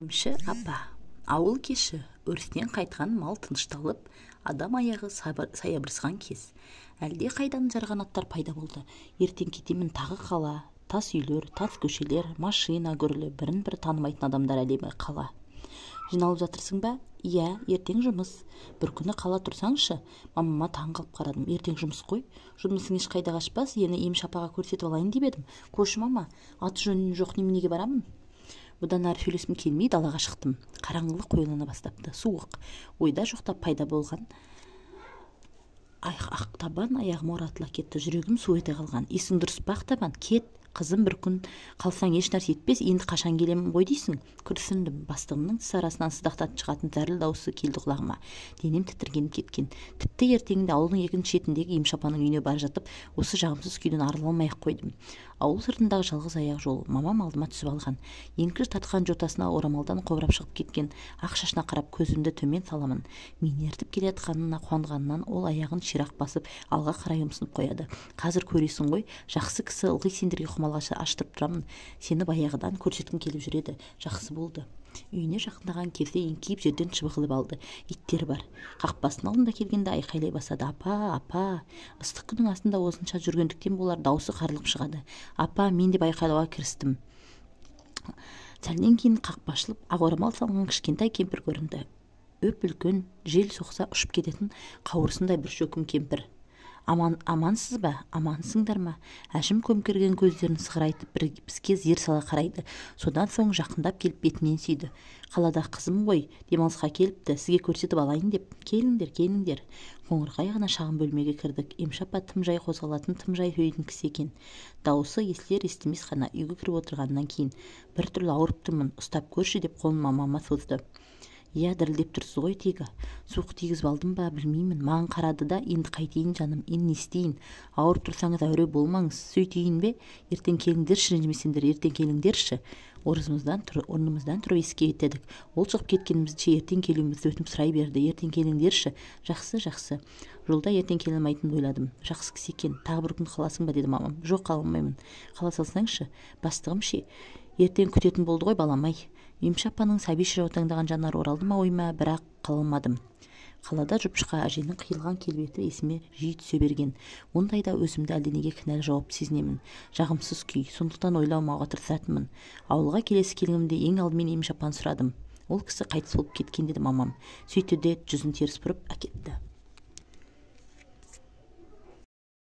Емші апа, ауыл кеші өрістен қайтқан мал тынышталып, адам аяғы саябырсыған кез. Әлде қайдан жарған аттар пайда болды. Ертең кетемін тағы қала, тас үйлер, тас көшелер, машина гүрлі, бірін-бірі танымайтын адамдар әлемі қала. Жиналып жатырсың ба? Иә, ертең жұмыс. Бір күні қала тұрсаңшы, мамама таңғалып қарадым. Ертең жұмыс қой. Жұмысың ешқайда қашпас, ені Емші апаға көрсетіп алайын деп едім. Көші мама, аты жөнің жоқ неменеге барамын? Бұдан ары сөйлескім келмей далаға шықтым. Қараңғылық қоюлана бастапты. Суық. Ойда жоқта пайда болған ақ табан аяғыма оратыла кетті. Жүрегім су ете қалған. Есің дұрыс па ақ табан? Кет. Қызым, бір күн қалсаң еш нәрсе етпес, енді қашан келемін ғой дейсің? Күрсіндім. Бастығымның тіс арасынан сыздақтатып шығатын зәріл дауысы келді құлағыма. Денем тітіргеніп кеткен. Тіпті ертеңінде ауылдың екінші шетіндегі Емші апаның үйіне бара жатып, осы жағымсыз күйден арыла алмай-ақ қойдым. Ауыл сыртындағы жалғыз аяқ жол. Мамам алдыма түсіп алған. Еңкіш тартқан жотасына орамалдан қобырап шығып кеткен ақ шашына қарап көзімді төмен саламын. Мені ертіп келе жатқанына қуанғанынан ол аяғын ширақ басып алға қарай ұмсынып қояды. Қазір көресің ғой, жақсы кісі, ылғи сендерге құмалғашы аштырып тұрамын. Сені баяғыдан көрсеткім келіп жүреді. Жақсы болды. Үйіне жақындаған кезде еңкейіп жерден шыбығылып алды. Иттер бар. Қақпасының алдында келгенде айқайлай бастады. Апа, апа. Ыстық күннің астында осынша жүргендіктен болар, дауысы қарылып шығады. Апа, мен деп айқайлауға кірістім. Сәлден кейін қақпа ашылып, ақ орамал салған кішкентай кемпір көрінді. Өп-үлкен, жел соқса ұшып кететін қауырсындай бір шөкім кемпір. Амансыз ба? Амансыңдар ма? Әжім көмкерген көздерін сығырайтып бізге зер сала қарайды. Содан соң жақындап келіп бетінен сүйді. Қалада қызым ғой, демалысқа келіпті, сізге көрсетіп алайын деп. Келіңдер, келіңдер. Қоңырқай ғана шағын бөлмеге кірдік. Емші апа тым жай қозғалатын, тым жай сөйлейтін кісі екен. Дауысы естілер-естімес ғана үйге кіріп отырғаннан кейін біртүрлі ауырып тұрмын, ұстап көрші деп қолын мамама созды. Иә, дірілдеп тұрсыз ғой тегі. Суық тигізіп алдым ба, білмеймін. Маған қарады да, енді қайтейін жаным, енді не істейін? Ауырып тұрсаңыз әуре болмаңыз. Сөйтейін бе? Ертең келіңдерші, ренжімесеңдер, ертең келіңдерші. Орнымыздан тұрып есікке беттедік. Ол шығып кеткенімізше ертең келуімізді өтініп сұрай берді. Ертең келіңдерші. Жақсы, жақсы. Жолда ертең келе алмайтынын ойладым. Жақсы кісі екен. Тағы бір күн қаласың ба, деді мамам. Жоқ, қала алмаймын. Қала салсаңшы. Бастығым ше. Ертең күтетін болды ғой, балам-ай. Емші апаның сәбиші жаутаңдаған жанары оралды ма ойыма, бірақ қала алмадым. Қалада жұп-жұқа әженің қиылған келбеті есіме жиі түсе берген. Ондайда өзімді әлденеге кінәлі жауап сезінемін. Жағымсыз күй, сондықтан ойламауға тырысатынмын. Ауылға келесі келгенімде ең алдымен Емші апаны сұрадым. Ол кісі қайтыс болып кеткен, деді мамам. Сөйтті де жүзін теріс бұрып әкетті.